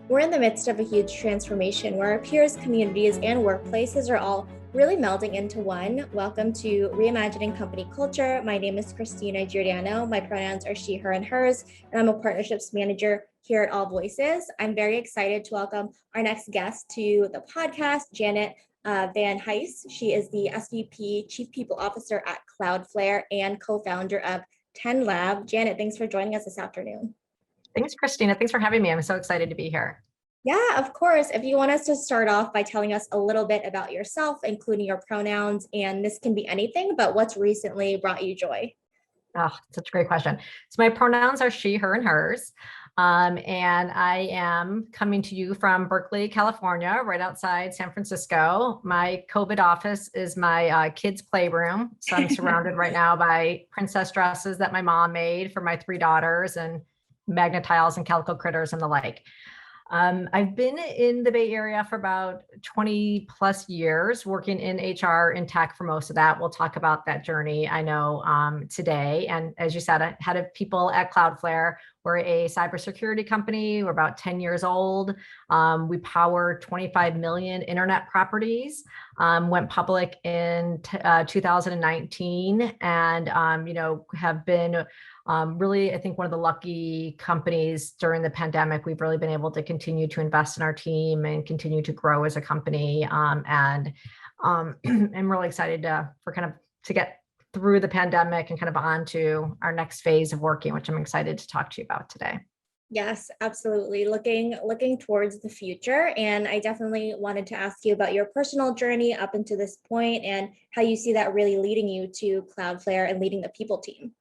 We're in the midst of a huge transformation where our peers, communities, and workplaces are all really melding into one. Welcome to Reimagining Company Culture. My name is Christina Giordano. My pronouns are she, her, and hers, and I'm a partnerships manager here at AllVoices. I'm very excited to welcome our next guest to the podcast, Janet Van Huysse. She is the SVP, Chief People Officer at Cloudflare and co-founder of TendLab. Janet, thanks for joining us this afternoon. Thanks, Christina. Thanks for having me. I'm so excited to be here. Yeah, of course. If you want us to start off by telling us a little bit about yourself, including your pronouns, and this can be anything, but what's recently brought you joy? Oh, such a great question. So my pronouns are she, her, and hers. And I am coming to you from Berkeley, California, right outside San Francisco. My COVID office is my kids' playroom. So I'm surrounded right now by princess dresses that my mom made for my 3 daughters and magnet tiles and calico critters and the like. I've been in the Bay Area for about 20 plus years, working in HR and tech for most of that. We'll talk about that journey, I know, today. And as you said, head of people at Cloudflare. We're a cybersecurity company. We're about 10 years old. We power 25 million internet properties. Went public in 2019, and have been really, I think, one of the lucky companies during the pandemic. We've really been able to continue to invest in our team and continue to grow as a company. And I'm really excited to get through the pandemic and kind of on to our next phase of working, which I'm excited to talk to you about today. Yes, absolutely. Looking towards the future. And I definitely wanted to ask you about your personal journey up until this point and how you see that really leading you to Cloudflare and leading the people team.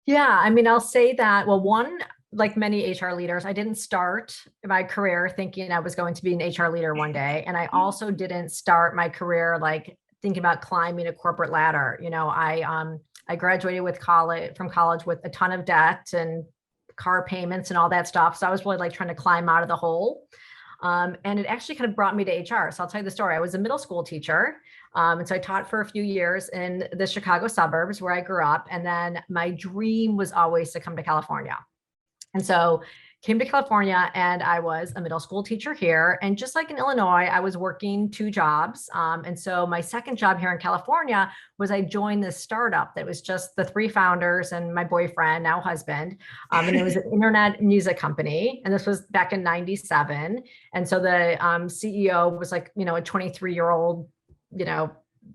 Yeah, I mean, I'll say that, well, one, like many HR leaders, I didn't start my career thinking I was going to be an HR leader one day. And I also didn't start my career like thinking about climbing a corporate ladder. I graduated from college with a ton of debt and car payments and all that stuff. So I was really like trying to climb out of the hole. And it actually kind of brought me to HR. So I'll tell you the story. I was a middle school teacher. And so I taught for a few years in the Chicago suburbs where I grew up. And then my dream was always to come to California. And so came to California, and I was a middle school teacher here. And just like in Illinois, I was working 2 jobs. And so my second job here in California was I joined this startup that was just the 3 founders and my boyfriend, now husband. And it was an internet music company. And this was back in 97. And so the CEO was like, a 23-year-old,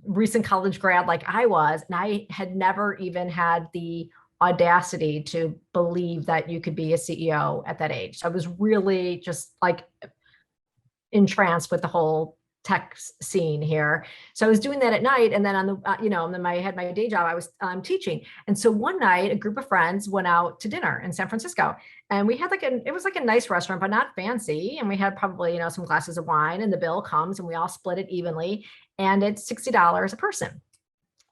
recent college grad like I was. And I had never even had the audacity to believe that you could be a CEO at that age. So I was really just like entranced with the whole tech scene here. So I was doing that at night. And then on the, and then I had my day job, I was teaching. And so one night a group of friends went out to dinner in San Francisco, and we had it was like a nice restaurant, but not fancy. And we had probably, some glasses of wine, and the bill comes and we all split it evenly. And it's $60 a person.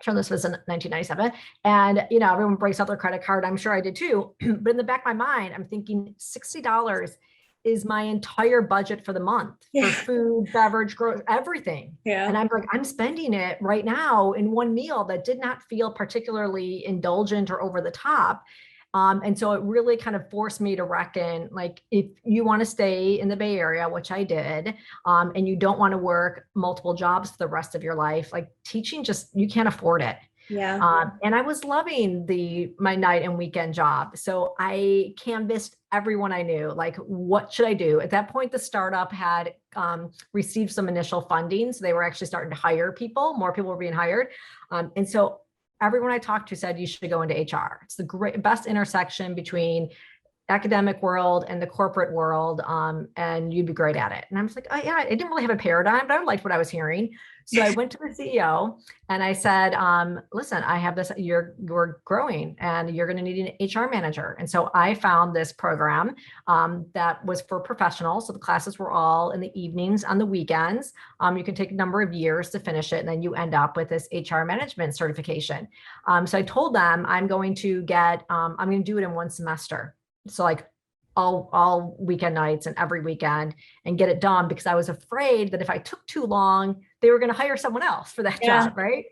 Sure, this was in 1997. And, everyone breaks out their credit card. I'm sure I did too. But in the back of my mind, I'm thinking $60 is my entire budget for the month for food, beverage, everything. Yeah. And I'm like, I'm spending it right now in one meal that did not feel particularly indulgent or over the top. And so it really kind of forced me to reckon, like, if you want to stay in the Bay Area, which I did, and you don't want to work multiple jobs for the rest of your life, like teaching, you can't afford it. Yeah. And I was loving my night and weekend job. So I canvassed everyone I knew, like, what should I do? At that point, the startup had received some initial funding. So they were actually starting to hire people. More people were being hired. And so everyone I talked to said you should go into HR. It's the best intersection between academic world and the corporate world, and you'd be great at it. And I was like, oh yeah, I didn't really have a paradigm, but I liked what I was hearing. So I went to the CEO and I said, listen, I have this, you're growing and you're going to need an HR manager. And so I found this program that was for professionals. So the classes were all in the evenings on the weekends. You can take a number of years to finish it, and then you end up with this HR management certification. So I told them I'm going to do it in one semester. So like all weekend nights and every weekend and get it done, because I was afraid that if I took too long, they were going to hire someone else for that job, right?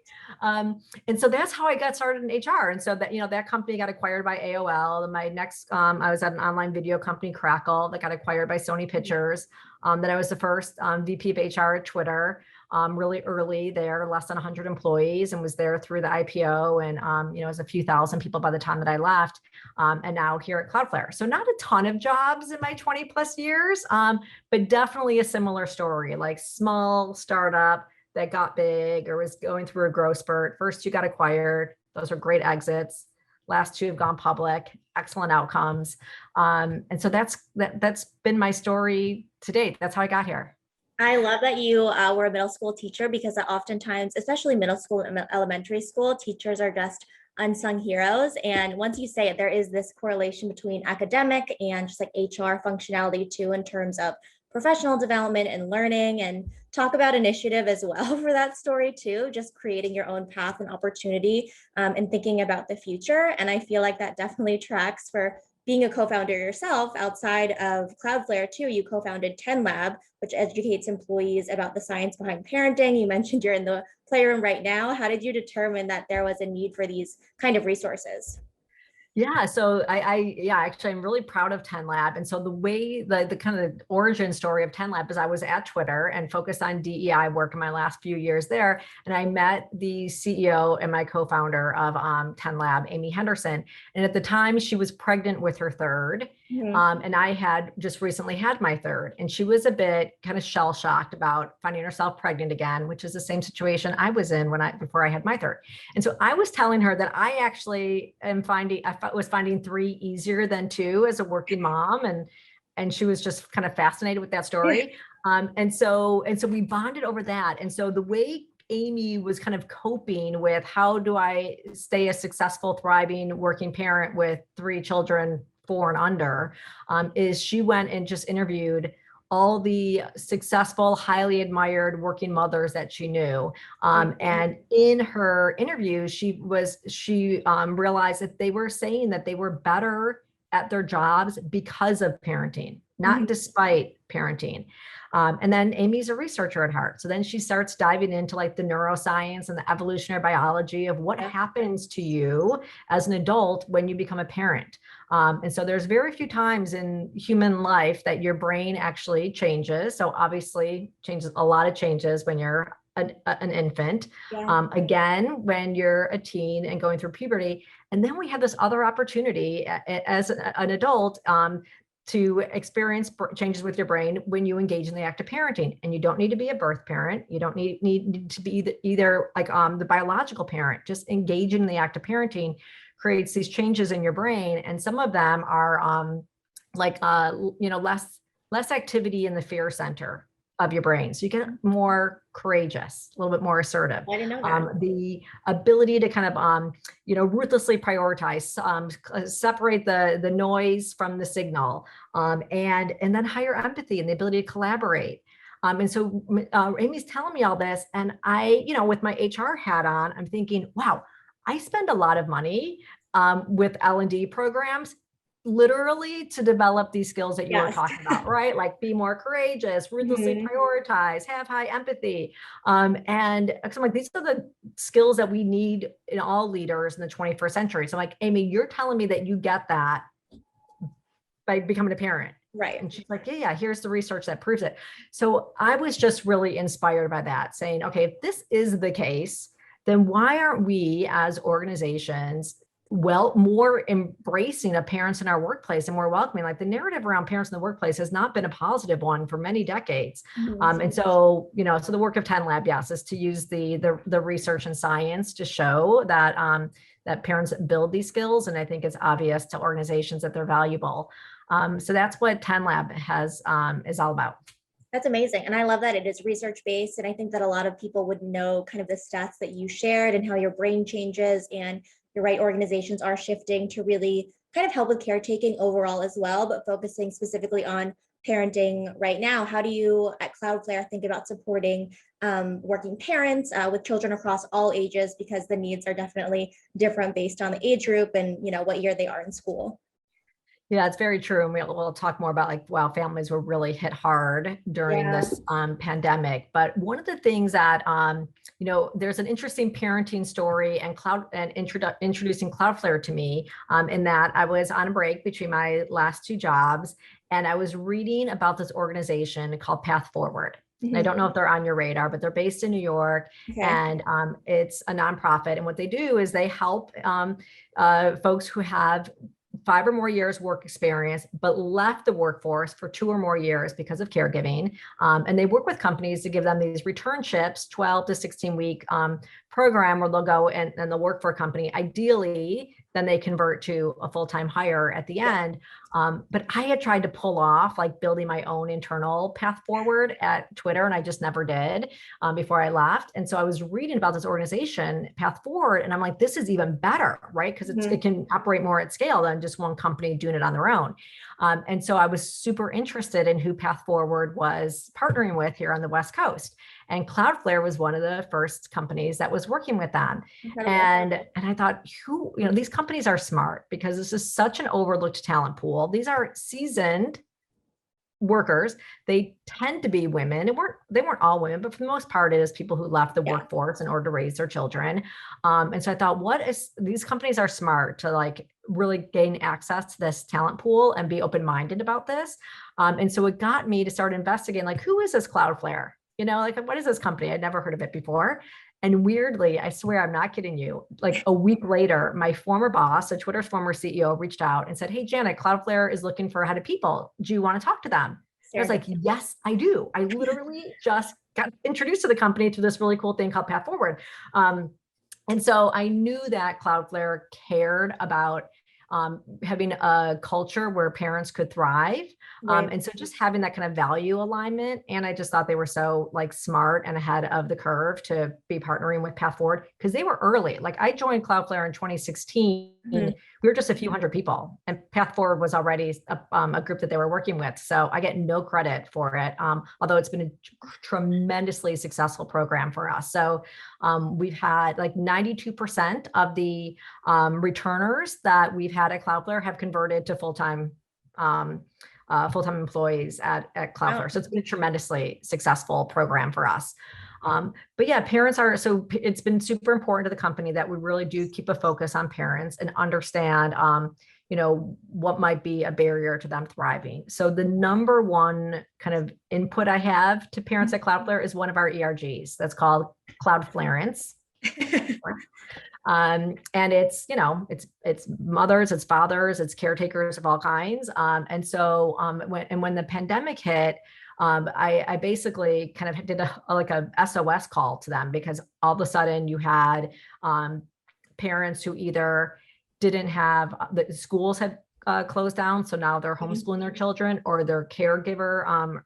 And so that's how I got started in HR. And so that, that company got acquired by AOL. And my next, I was at an online video company, Crackle, that got acquired by Sony Pictures. Then I was the first VP of HR at Twitter. Really early there, less than 100 employees, and was there through the IPO, and it was a few thousand people by the time that I left, and now here at Cloudflare. So not a ton of jobs in my 20 plus years, but definitely a similar story, like small startup that got big or was going through a growth spurt. First two got acquired. Those are great exits. Last two have gone public, excellent outcomes. And so that's been my story to date. That's how I got here. I love that you were a middle school teacher, because oftentimes, especially middle school and elementary school, teachers are just unsung heroes. And once you say it, there is this correlation between academic and just like HR functionality too, in terms of professional development and learning. And talk about initiative as well for that story too, just creating your own path and opportunity, and thinking about the future. And I feel like that definitely tracks for being a co-founder yourself. Outside of Cloudflare too, you co-founded TendLab, which educates employees about the science behind parenting. You mentioned you're in the playroom right now. How did you determine that there was a need for these kind of resources? Yeah, so actually, I'm really proud of TendLab. And so the way the kind of origin story of TendLab is, I was at Twitter and focused on DEI work in my last few years there. And I met the CEO and my co-founder of TendLab, Amy Henderson. And at the time, she was pregnant with her third. And I had just recently had my third. And she was a bit kind of shell-shocked about finding herself pregnant again, which is the same situation I was in before I had my third. And so I was telling her that I actually was finding 3 easier than 2 as a working mom, and she was just kind of fascinated with that story. And so we bonded over that. And so the way Amy was kind of coping with how do I stay a successful, thriving working parent with 3 children, 4 and under, is she went and just interviewed all the successful, highly admired working mothers that she knew. And in her interview, she realized that they were saying that they were better at their jobs because of parenting, not despite parenting. And then Amy's a researcher at heart. So then she starts diving into like the neuroscience and the evolutionary biology of what happens to you as an adult when you become a parent. And so there's very few times in human life that your brain actually changes. So obviously a lot of changes when you're an infant, again, when you're a teen and going through puberty. And then we have this other opportunity as an adult, to experience changes with your brain when you engage in the act of parenting. And you don't need to be a birth parent. You don't need to be either like the biological parent. Just engaging in the act of parenting creates these changes in your brain. And some of them are less activity in the fear center of your brain. So you get more courageous, a little bit more assertive. I didn't know that. The ability to kind of, ruthlessly prioritize, separate the noise from the signal, and then higher empathy and the ability to collaborate. And so Amy's telling me all this, and I, with my HR hat on, I'm thinking, wow, I spend a lot of money with L&D programs, literally to develop these skills that you were talking about, right? Like be more courageous, ruthlessly prioritize, have high empathy. And so I'm like, these are the skills that we need in all leaders in the 21st century. So I'm like, Amy, you're telling me that you get that by becoming a parent. Right. And she's like, yeah, here's the research that proves it. So I was just really inspired by that, saying, okay, if this is the case, then why aren't we as organizations more embracing of parents in our workplace and more welcoming? Like the narrative around parents in the workplace has not been a positive one for many decades. And so, so the work of TendLab, yes, is to use the research and science to show that, that parents build these skills. And I think it's obvious to organizations that they're valuable. So that's what TendLab is all about. That's amazing. And I love that it is research-based. And I think that a lot of people would know kind of the stats that you shared and how your brain changes, and you're right, organizations are shifting to really kind of help with caretaking overall as well, but focusing specifically on parenting right now. How do you at Cloudflare think about supporting working parents with children across all ages, because the needs are definitely different based on the age group and what year they are in school? Yeah, it's very true. And we'll talk more about like, wow, families were really hit hard during Yeah. this pandemic. But one of the things that, there's an interesting parenting story and introducing Cloudflare to me, in that I was on a break between my last two jobs, and I was reading about this organization called Path Forward. I don't know if they're on your radar, but they're based in New York, Okay. and it's a nonprofit. And what they do is they help folks who have 5 or more years work experience, but left the workforce for 2 or more years because of caregiving. And they work with companies to give them these returnships, 12 to 16 week program where they'll go and they'll work for a company. Ideally, then they convert to a full-time hire at the end. But I had tried to pull off like building my own internal path forward at Twitter, and I just never did before I left. And so I was reading about this organization, Path Forward, and I'm like, this is even better, right? Because it can operate more at scale than just one company doing it on their own. And so I was super interested in who Path Forward was partnering with here on the West Coast. And Cloudflare was one of the first companies that was working with them. Incredible. And I thought, these companies are smart because this is such an overlooked talent pool. These are seasoned workers. They tend to be women. They weren't all women, but for the most part, it is people who left the workforce in order to raise their children. And so I thought, these companies are smart to like really gain access to this talent pool and be open-minded about this. And so it got me to start investigating, like, who is this Cloudflare? Like, what is this company? I'd never heard of it before. And weirdly, I swear I'm not kidding you, like a week later, my former boss, so Twitter's former CEO, reached out and said, "Hey, Janet, Cloudflare is looking for a head of people. Do you want to talk to them?" I was like, yes, I do. I literally just got introduced to the company through this really cool thing called Path Forward. And so I knew that Cloudflare cared about having a culture where parents could thrive. Right. And so just having that kind of value alignment. And I just thought they were so like smart and ahead of the curve to be partnering with Path Forward because they were early. Like I joined Cloudflare in 2016. We were just a few hundred people, and Path Forward was already a group that they were working with. So I get no credit for it, although it's been a tremendously successful program for us. So we've had like 92% of the returners that we've had at Cloudflare have converted to full-time employees at Cloudflare. Wow. So it's been a tremendously successful program for us. But yeah, it's been super important to the company that we really do keep a focus on parents and understand, what might be a barrier to them thriving. So the number one kind of input I have to parents at Cloudflare is one of our ERGs that's called Cloudflarence. And it's mothers, it's fathers, it's caretakers of all kinds. And so when the pandemic hit, I basically kind of did a SOS call to them because all of a sudden you had parents who either didn't have, the schools had closed down, so now they're homeschooling their children, or their caregiver,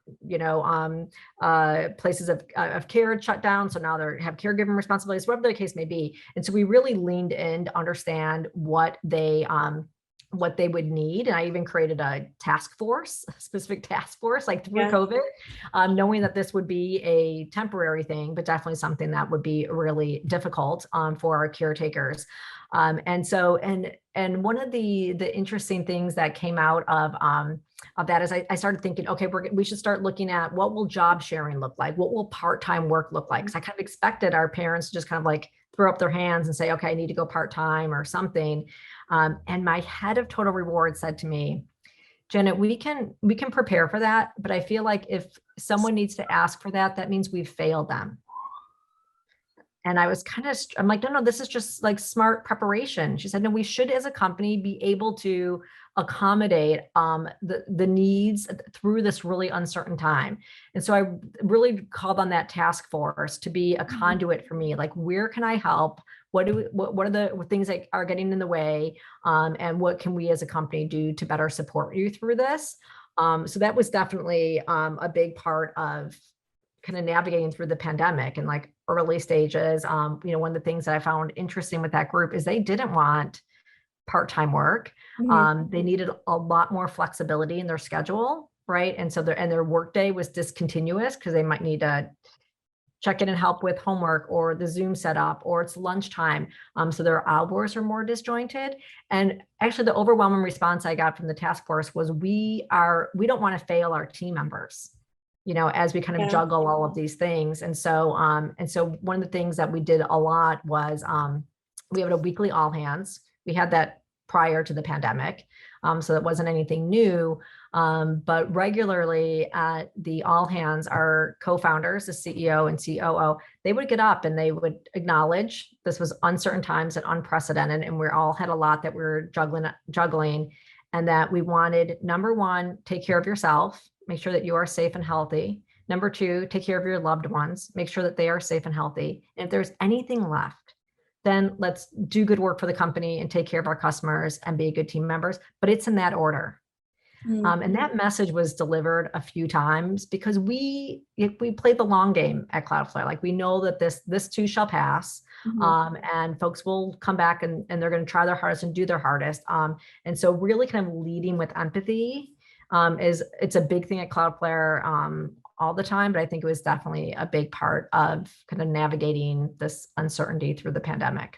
places of care shut down, so now they have caregiving responsibilities, whatever the case may be. And so we really leaned in to understand what they would need. And I even created a specific task force, like through COVID, knowing that this would be a temporary thing, but definitely something that would be really difficult for our caretakers. And one of the interesting things that came out of that is I started thinking, okay, we should start looking at what will job sharing look like? What will part-time work look like? Because I kind of expected our parents to just kind of like throw up their hands and say, okay, I need to go part-time or something. And my head of total reward said to me, Janet, we can prepare for that, but I feel like if someone needs to ask for that, that means we've failed them. And I'm like, no, this is just like smart preparation. She said, no, we should as a company be able to accommodate the needs through this really uncertain time. And so I really called on that task force to be a conduit for me. Like, where can I help? What are the things that are getting in the way? And what can we as a company do to better support you through this? So that was definitely a big part of kind of navigating through the pandemic and like early stages. One of the things that I found interesting with that group is they didn't want part-time work. They needed a lot more flexibility in their schedule, right? And so their workday was discontinuous because they might need to check in and help with homework or the Zoom setup, or it's lunchtime. So their hours are more disjointed. And actually the overwhelming response I got from the task force was we don't want to fail our team members, as we kind of juggle all of these things. And so one of the things that we did a lot was we had a weekly all hands. We had that prior to the pandemic. So it wasn't anything new. But regularly at the all hands, our co-founders, the CEO and COO, they would get up and they would acknowledge this was uncertain times and unprecedented. And we all had a lot that we were juggling, and that we wanted, number one, take care of yourself, make sure that you are safe and healthy. Number two, take care of your loved ones, make sure that they are safe and healthy. And if there's anything left, then let's do good work for the company and take care of our customers and be good team members. But it's in that order. And that message was delivered a few times because we played the long game at Cloudflare. Like, we know that this too shall pass, and folks will come back and they're going to try their hardest and do their hardest. And so really kind of leading with empathy it's a big thing at Cloudflare all the time, but I think it was definitely a big part of kind of navigating this uncertainty through the pandemic.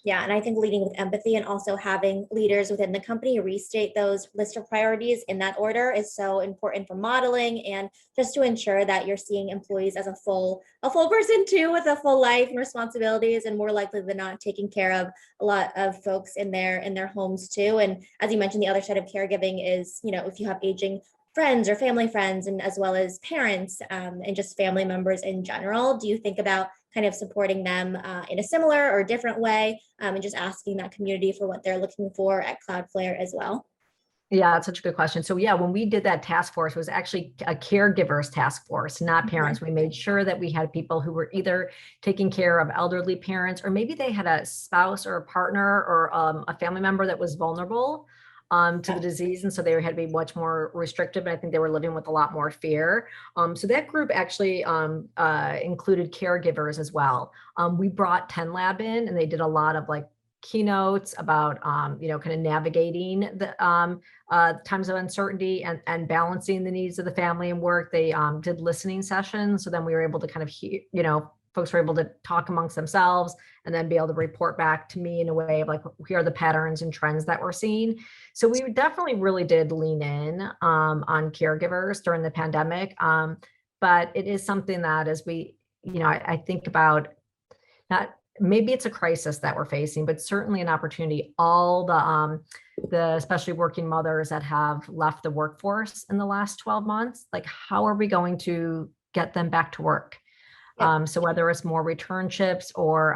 Yeah, and I think leading with empathy and also having leaders within the company restate those list of priorities in that order is so important for modeling, and just to ensure that you're seeing employees as a full person too, with a full life and responsibilities, and more likely than not taking care of a lot of folks in their homes too. And as you mentioned, the other side of caregiving is, if you have aging friends or family friends, and as well as parents and just family members in general, do you think about kind of supporting them in a similar or different way, and just asking that community for what they're looking for at Cloudflare as well? Yeah, that's such a good question. So yeah, when we did that task force, it was actually a caregivers task force, not parents. We made sure that we had people who were either taking care of elderly parents, or maybe they had a spouse or a partner or a family member that was vulnerable to the disease. And so they had to be much more restrictive. And I think they were living with a lot more fear. So that group actually included caregivers as well. We brought TendLab in, and they did a lot of like keynotes about, kind of navigating the times of uncertainty and balancing the needs of the family and work. They did listening sessions. So then we were able to kind of hear, folks were able to talk amongst themselves and then be able to report back to me in a way of like, here are the patterns and trends that we're seeing. So we definitely really did lean in on caregivers during the pandemic. But it is something that as we, I think about, not maybe it's a crisis that we're facing, but certainly an opportunity. All the especially working mothers that have left the workforce in the last 12 months, like, how are we going to get them back to work? So whether it's more returnships or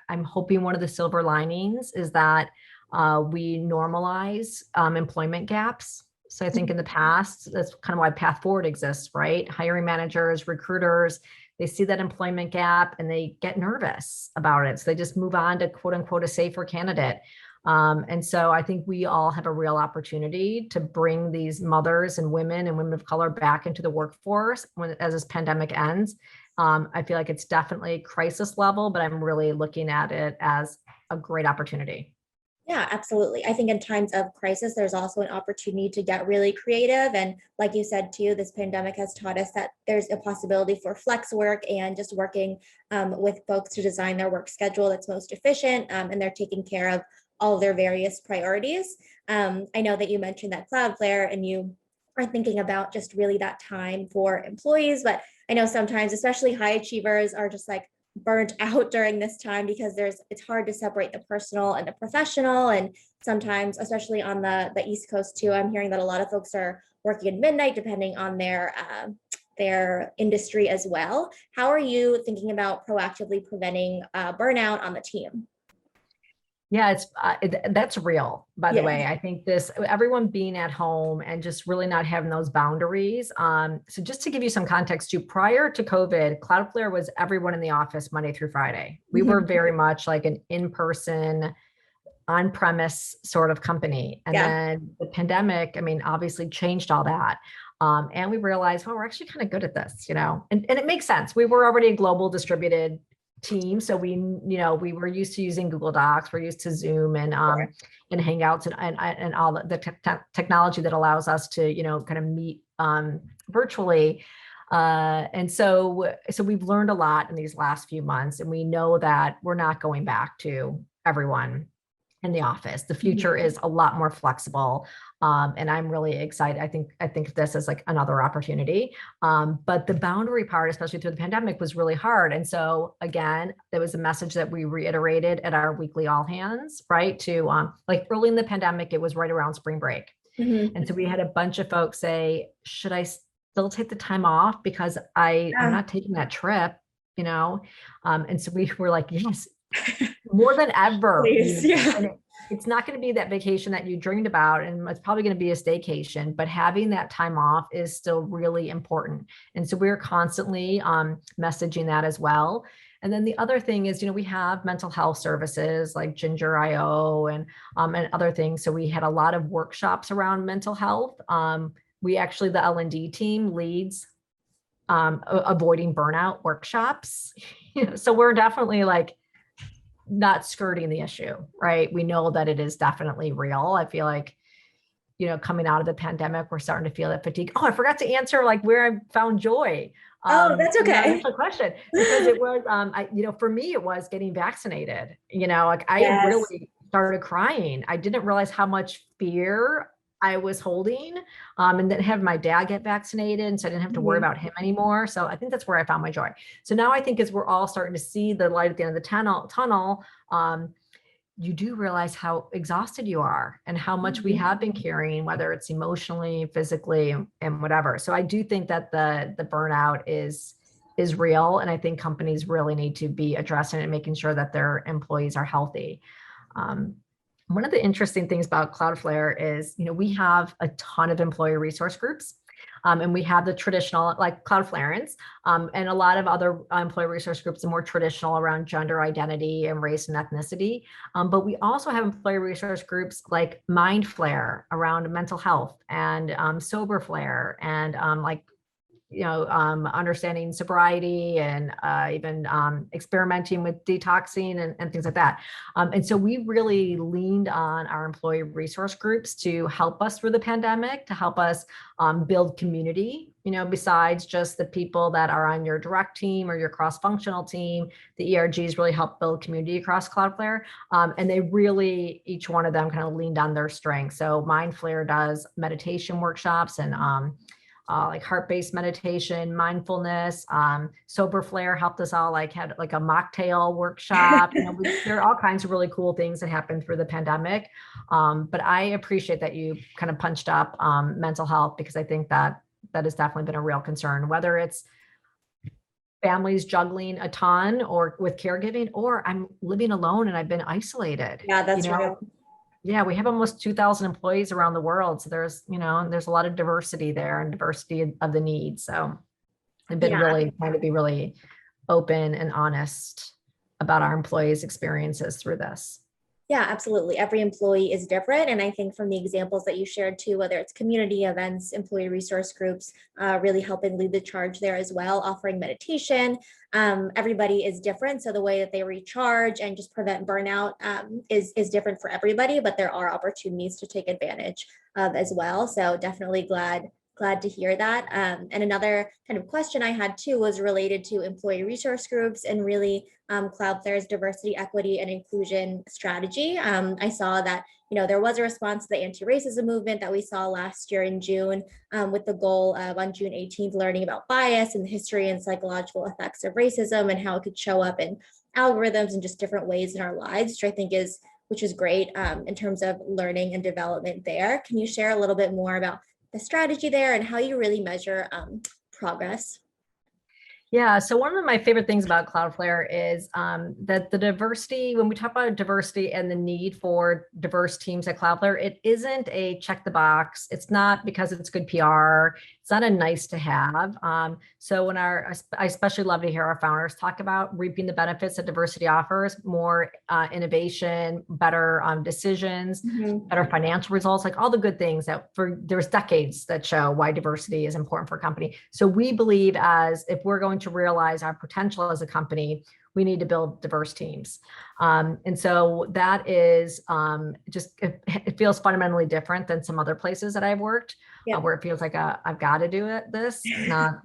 I'm hoping one of the silver linings is that we normalize employment gaps. So I think in the past, that's kind of why Path Forward exists, right? Hiring managers, recruiters, they see that employment gap and they get nervous about it. So they just move on to quote unquote a safer candidate. And so I think we all have a real opportunity to bring these mothers and women of color back into the workforce as this pandemic ends. I feel like it's definitely crisis level, but I'm really looking at it as a great opportunity. Yeah, absolutely. I think in times of crisis, there's also an opportunity to get really creative. And like you said, too, this pandemic has taught us that there's a possibility for flex work and just working with folks to design their work schedule that's most efficient, and they're taking care of all of their various priorities. I know that you mentioned that Cloudflare and you are thinking about just really that time for employees, but I know sometimes, especially high achievers, are just like burnt out during this time because it's hard to separate the personal and the professional. And sometimes, especially on the East Coast too, I'm hearing that a lot of folks are working at midnight, depending on their industry as well. How are you thinking about proactively preventing burnout on the team? Yeah, that's real, by the way. I think everyone being at home and just really not having those boundaries. So just to give you some context too, prior to COVID, Cloudflare was everyone in the office Monday through Friday. We were very much like an in-person, on-premise sort of company. And then the pandemic, obviously changed all that. And we realized, well, we're actually kind of good at this, and it makes sense. We were already a global distributed team. So we were used to using Google Docs, we're used to Zoom and Hangouts and all the technology that allows us to, kind of meet virtually. And so we've learned a lot in these last few months, and we know that we're not going back to everyone in the office. The future is a lot more flexible. And I'm really excited. I think of this as like another opportunity. But the boundary part, especially through the pandemic, was really hard. And so again, there was a message that we reiterated at our weekly all hands, right? To like early in the pandemic, it was right around spring break. And so we had a bunch of folks say, should I still take the time off because I'm not taking that trip, you know? And so we were like, yes, more than ever. Please, And it's not going to be that vacation that you dreamed about, and it's probably going to be a staycation, but having that time off is still really important. And so we're constantly messaging that as well. And then the other thing is, we have mental health services like Ginger IO and other things. So we had a lot of workshops around mental health. We actually, the L&D team leads avoiding burnout workshops. So we're definitely like not skirting the issue, right? We know that it is definitely real. I feel like, coming out of the pandemic, we're starting to feel that fatigue. Oh, I forgot to answer like where I found joy. That's okay. Initial question, because it was, for me, it was getting vaccinated. Like I really started crying. I didn't realize how much fear I was holding, and then have my dad get vaccinated, and so I didn't have to worry about him anymore. So I think that's where I found my joy. So now I think as we're all starting to see the light at the end of the tunnel, you do realize how exhausted you are and how much we have been carrying, whether it's emotionally, physically, and whatever. So I do think that the burnout is real, and I think companies really need to be addressing it and making sure that their employees are healthy. One of the interesting things about Cloudflare is, we have a ton of employee resource groups, and we have the traditional like Cloudflareans, and a lot of other employee resource groups are more traditional around gender identity and race and ethnicity. But we also have employee resource groups like Mindflare around mental health, and Soberflare, and understanding sobriety, and even experimenting with detoxing and things like that. And so we really leaned on our employee resource groups to help us through the pandemic, to help us build community, besides just the people that are on your direct team or your cross-functional team. The ERGs really help build community across Cloudflare. And they really, each one of them kind of leaned on their strengths. So Mindflare does meditation workshops and like heart-based meditation, mindfulness. Soberflare helped us all had like a mocktail workshop. There are all kinds of really cool things that happened through the pandemic. But I appreciate that you kind of punched up mental health, because I think that has definitely been a real concern, whether it's families juggling a ton or with caregiving, or I'm living alone and I've been isolated. Yeah, that's real. Yeah, we have almost 2,000 employees around the world. So there's a lot of diversity there, and diversity of the needs. So I've been really trying to be really open and honest about our employees' experiences through this. Yeah, absolutely. Every employee is different. And I think from the examples that you shared too, whether it's community events, employee resource groups, really helping lead the charge there as well, offering meditation. Everybody is different. So the way that they recharge and just prevent burnout is different for everybody, but there are opportunities to take advantage of as well. So definitely glad to hear that. And another kind of question I had too was related to employee resource groups and really Cloudflare's diversity, equity, and inclusion strategy. I saw that, there was a response to the anti-racism movement that we saw last year in June, with the goal of on June 18th, learning about bias and the history and psychological effects of racism and how it could show up in algorithms and just different ways in our lives, which is great in terms of learning and development there. Can you share a little bit more about the strategy there and how you really measure progress? Yeah, so one of my favorite things about Cloudflare is that the diversity, when we talk about diversity and the need for diverse teams at Cloudflare, it isn't a check the box. It's not because it's good PR. It's not a nice to have. So I especially love to hear our founders talk about reaping the benefits that diversity offers, more innovation, better decisions, better financial results, like all the good things that there's decades that show why diversity is important for a company. So we believe if we're going to realize our potential as a company, we need to build diverse teams. And so that is it feels fundamentally different than some other places that I've worked, where it feels like I've got to do this, not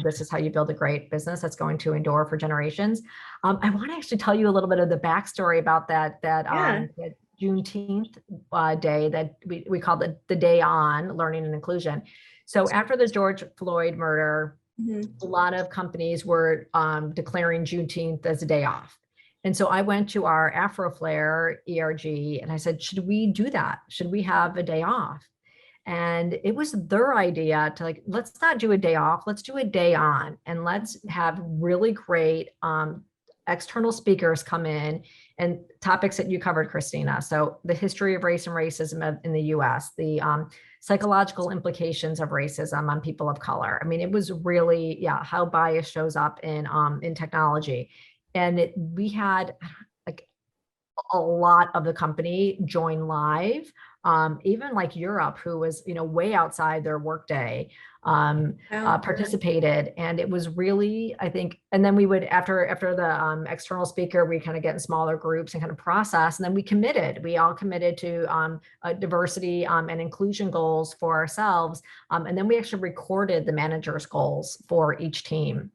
this is how you build a great business that's going to endure for generations. I want to actually tell you a little bit of the backstory about that Juneteenth day that we call the day on learning and inclusion. So after the George Floyd murder, a lot of companies were declaring Juneteenth as a day off. And so I went to our AfroFlare ERG and I said, should we do that? Should we have a day off? And it was their idea to like, let's not do a day off, let's do a day on, and let's have really great external speakers come in and topics that you covered, Christina. So the history of race and racism in the US, the psychological implications of racism on people of color. I mean, it was really, how bias shows up in technology. And we had like a lot of the company join live, even like Europe, who was, way outside their workday, participated. And it was really, I think, and then we would, after the external speaker, we kind of get in smaller groups and kind of process. And then we all committed to diversity and inclusion goals for ourselves. And then we actually recorded the manager's goals for each team.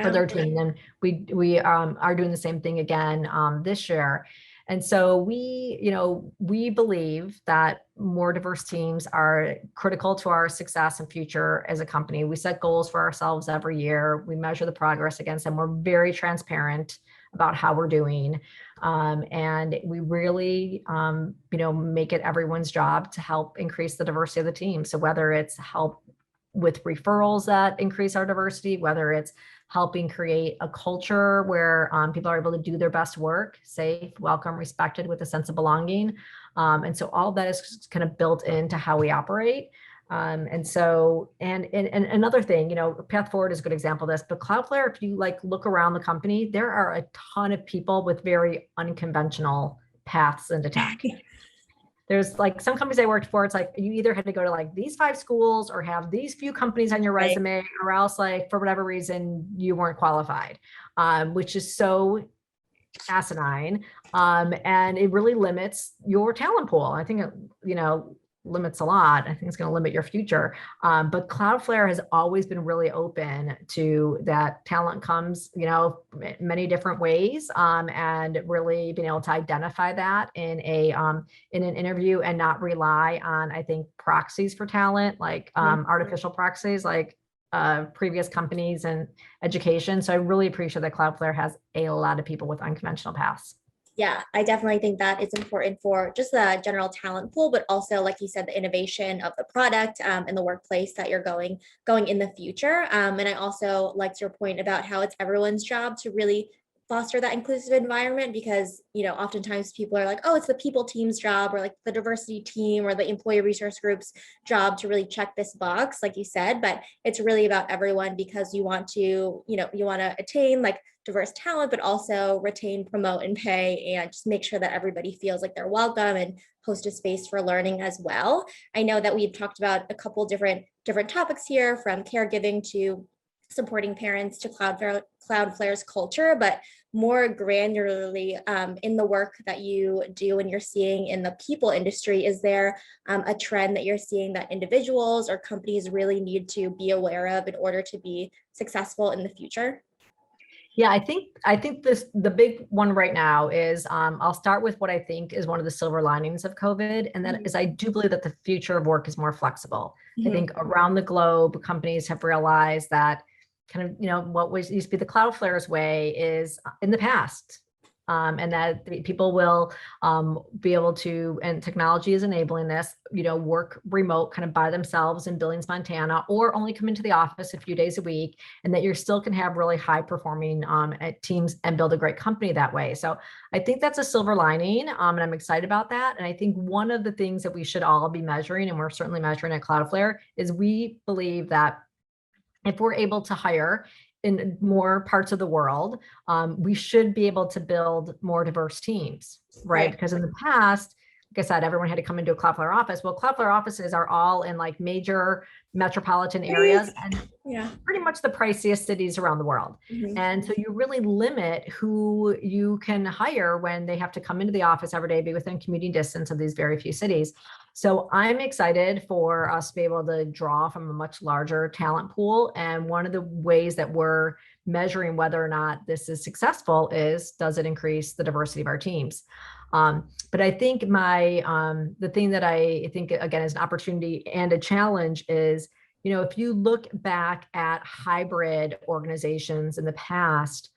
For their team. And we are doing the same thing again this year. And so we believe that more diverse teams are critical to our success and future as a company. We set goals for ourselves every year. We measure the progress against them. We're very transparent about how we're doing. And we really, make it everyone's job to help increase the diversity of the team. So whether it's help with referrals that increase our diversity, whether it's helping create a culture where people are able to do their best work, safe, welcome, respected, with a sense of belonging. And so all of that is kind of built into how we operate. And another thing, Path Forward is a good example of this, but Cloudflare, if you look around the company, there are a ton of people with very unconventional paths into tech. There's some companies I worked for, it's like you either had to go to these 5 schools or have these few companies on your resume, or else for whatever reason you weren't qualified, which is so asinine. And it really limits your talent pool. I think it, limits a lot. I think it's going to limit your future. But Cloudflare has always been really open to that. Talent comes, many different ways, and really being able to identify that in an interview and not rely on, I think, proxies for talent, artificial proxies, previous companies and education. So I really appreciate that Cloudflare has a lot of people with unconventional paths. Yeah, I definitely think that it's important for just the general talent pool, but also, like you said, the innovation of the product and the workplace that you're going in the future. And I also liked your point about how it's everyone's job to really foster that inclusive environment, because oftentimes people are like, oh, it's the people team's job, or the diversity team or the employee resource group's job to really check this box, like you said. But it's really about everyone, because you want to attain diverse talent, but also retain, promote, and pay, and just make sure that everybody feels like they're welcome and host a space for learning as well. I know that we've talked about a couple different topics here, from caregiving to supporting parents to Cloudflare's culture, but more granularly in the work that you do and you're seeing in the people industry, is there a trend that you're seeing that individuals or companies really need to be aware of in order to be successful in the future? Yeah, I think the big one right now is, I'll start with what I think is one of the silver linings of COVID. And that is, I do believe that the future of work is more flexible. I think around the globe, companies have realized that kind of, what used to be the Cloudflare's way is in the past. And that people will be able to, and technology is enabling this, work remote kind of by themselves in Billings, Montana, or only come into the office a few days a week, and that you still can have really high performing teams and build a great company that way. So I think that's a silver lining, and I'm excited about that. And I think one of the things that we should all be measuring, and we're certainly measuring at Cloudflare, is we believe that if we're able to hire in more parts of the world, we should be able to build more diverse teams, right? Because in the past, like I said, everyone had to come into a Cloudflare office. Well, Cloudflare offices are all in like major metropolitan areas and Yeah. pretty much the priciest cities around the world. And so you really limit who you can hire when they have to come into the office every day, be within commuting distance of these very few cities. So I'm excited for us to be able to draw from a much larger talent pool. And one of the ways that we're measuring whether or not this is successful is, does it increase the diversity of our teams? But I think the thing that I think, again, is an opportunity and a challenge is, if you look back at hybrid organizations in the past,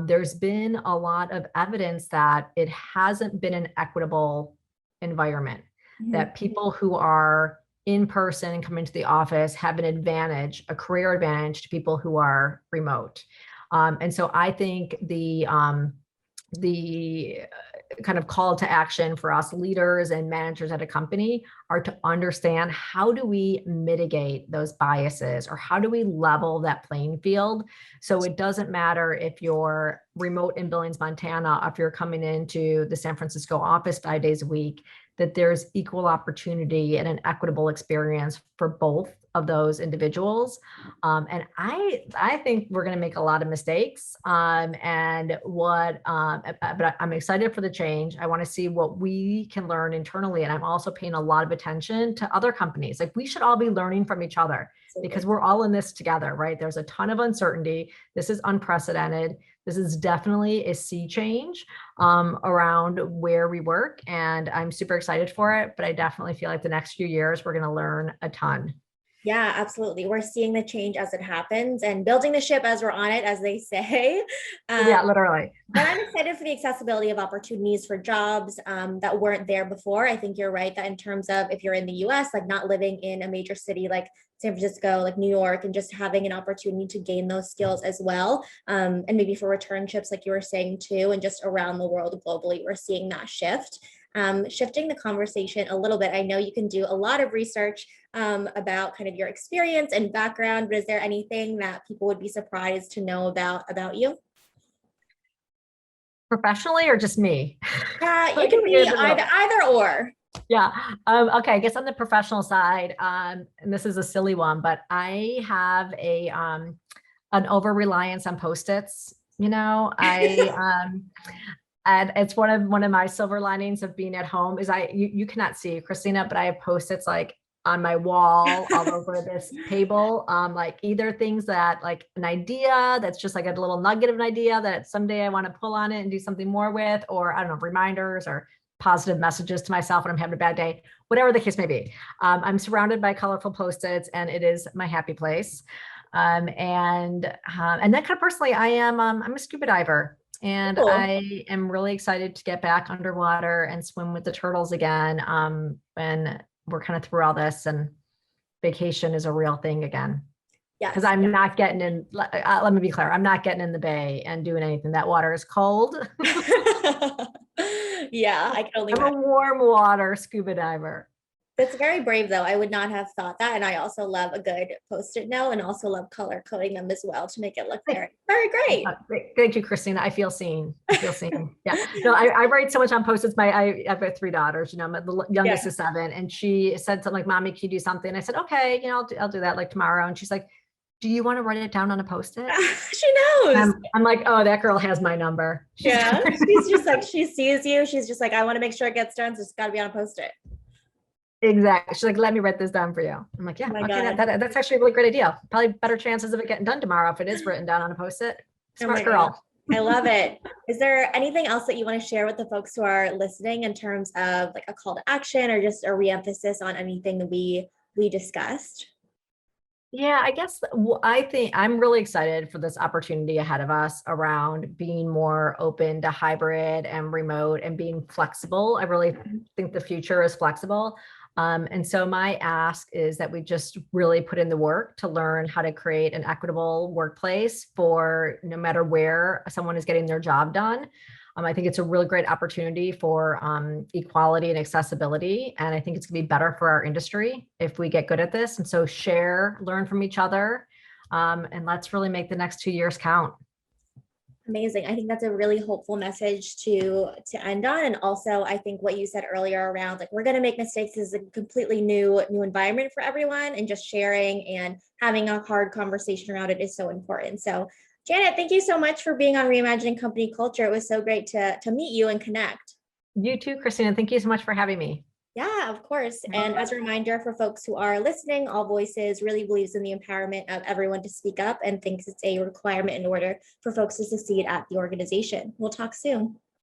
there's been a lot of evidence that it hasn't been an equitable environment, that people who are in person and come into the office have an advantage, a career advantage to people who are remote. And so I think the kind of call to action for us leaders and managers at a company are to understand, how do we mitigate those biases, or how do we level that playing field? So it doesn't matter if you're remote in Billings, Montana, if you're coming into the San Francisco office 5 days a week, that there's equal opportunity and an equitable experience for both of those individuals. And I think we're going to make a lot of mistakes. But I'm excited for the change. I want to see what we can learn internally. And I'm also paying a lot of attention to other companies. Like, we should all be learning from each other, because we're all in this together, right? There's a ton of uncertainty. This is unprecedented. This is definitely a sea change around where we work. And I'm super excited for it. But I definitely feel like the next few years, we're going to learn a ton. Yeah, absolutely. We're seeing the change as it happens and building the ship as we're on it, as they say. Yeah, literally. But I'm excited for the accessibility of opportunities for jobs that weren't there before. I think you're right that in terms of, if you're in the US, like not living in a major city like San Francisco, like New York, and just having an opportunity to gain those skills as well. And maybe for return trips, like you were saying too, and just around the world globally, we're seeing that shift. Shifting the conversation a little bit, I know you can do a lot of research about kind of your experience and background, but is there anything that people would be surprised to know about you? Professionally, or just me? It can be either or. Yeah. Okay. I guess on the professional side, and this is a silly one, but I have an over reliance on Post-its. And it's one of my silver linings of being at home is you cannot see, Christina, but I have Post-its like on my wall, all over this table. Like either things that, like an idea that's just like a little nugget of an idea that someday I want to pull on it and do something more with, or I don't know, reminders or positive messages to myself when I'm having a bad day, whatever the case may be. I'm surrounded by colorful Post-its, and it is my happy place. And then kind of personally, I'm a scuba diver. And cool. I am really excited to get back underwater and swim with the turtles again. When we're kind of through all this, and vacation is a real thing again. Yeah. Because I'm not getting in, let me be clear, I'm not getting in the bay and doing anything. That water is cold. Yeah, I can only I'm a warm water scuba diver. That's very brave, though. I would not have thought that. And I also love a good Post-it note, and also love color coding them as well to make it look very, very great. Thank you, Christina. I feel seen. Yeah. No, I write so much on Post-its. I've got 3 daughters, the youngest is 7. And she said something like, "Mommy, can you do something?" I said, "Okay, I'll do that like tomorrow." And she's like, "Do you want to write it down on a Post-it?" She knows. I'm like, "Oh, that girl has my number." Yeah. She's just like, she sees you. She's just like, "I want to make sure it gets done. So it's got to be on a Post-it." Exactly. She's like, "Let me write this down for you." I'm like, "Yeah, okay, that's actually a really great idea. Probably better chances of it getting done tomorrow if it is written down on a Post-it." Smart girl. I love it. Is there anything else that you want to share with the folks who are listening in terms of like a call to action, or just a re-emphasis on anything that we discussed? Yeah, I guess I think I'm really excited for this opportunity ahead of us around being more open to hybrid and remote and being flexible. I really think the future is flexible. And so my ask is that we just really put in the work to learn how to create an equitable workplace for no matter where someone is getting their job done. I think it's a really great opportunity for equality and accessibility. And I think it's gonna be better for our industry if we get good at this. And so learn from each other, and let's really make the next 2 years count. Amazing. I think that's a really hopeful message to end on. And also, I think what you said earlier around like we're going to make mistakes is a completely new environment for everyone, and just sharing and having a hard conversation around it is so important. So, Janet, thank you so much for being on Reimagining Company Culture. It was so great to meet you and connect. You too, Christina. Thank you so much for having me. Yeah, of course. And as a reminder for folks who are listening, AllVoices really believes in the empowerment of everyone to speak up and thinks it's a requirement in order for folks to succeed at the organization. We'll talk soon.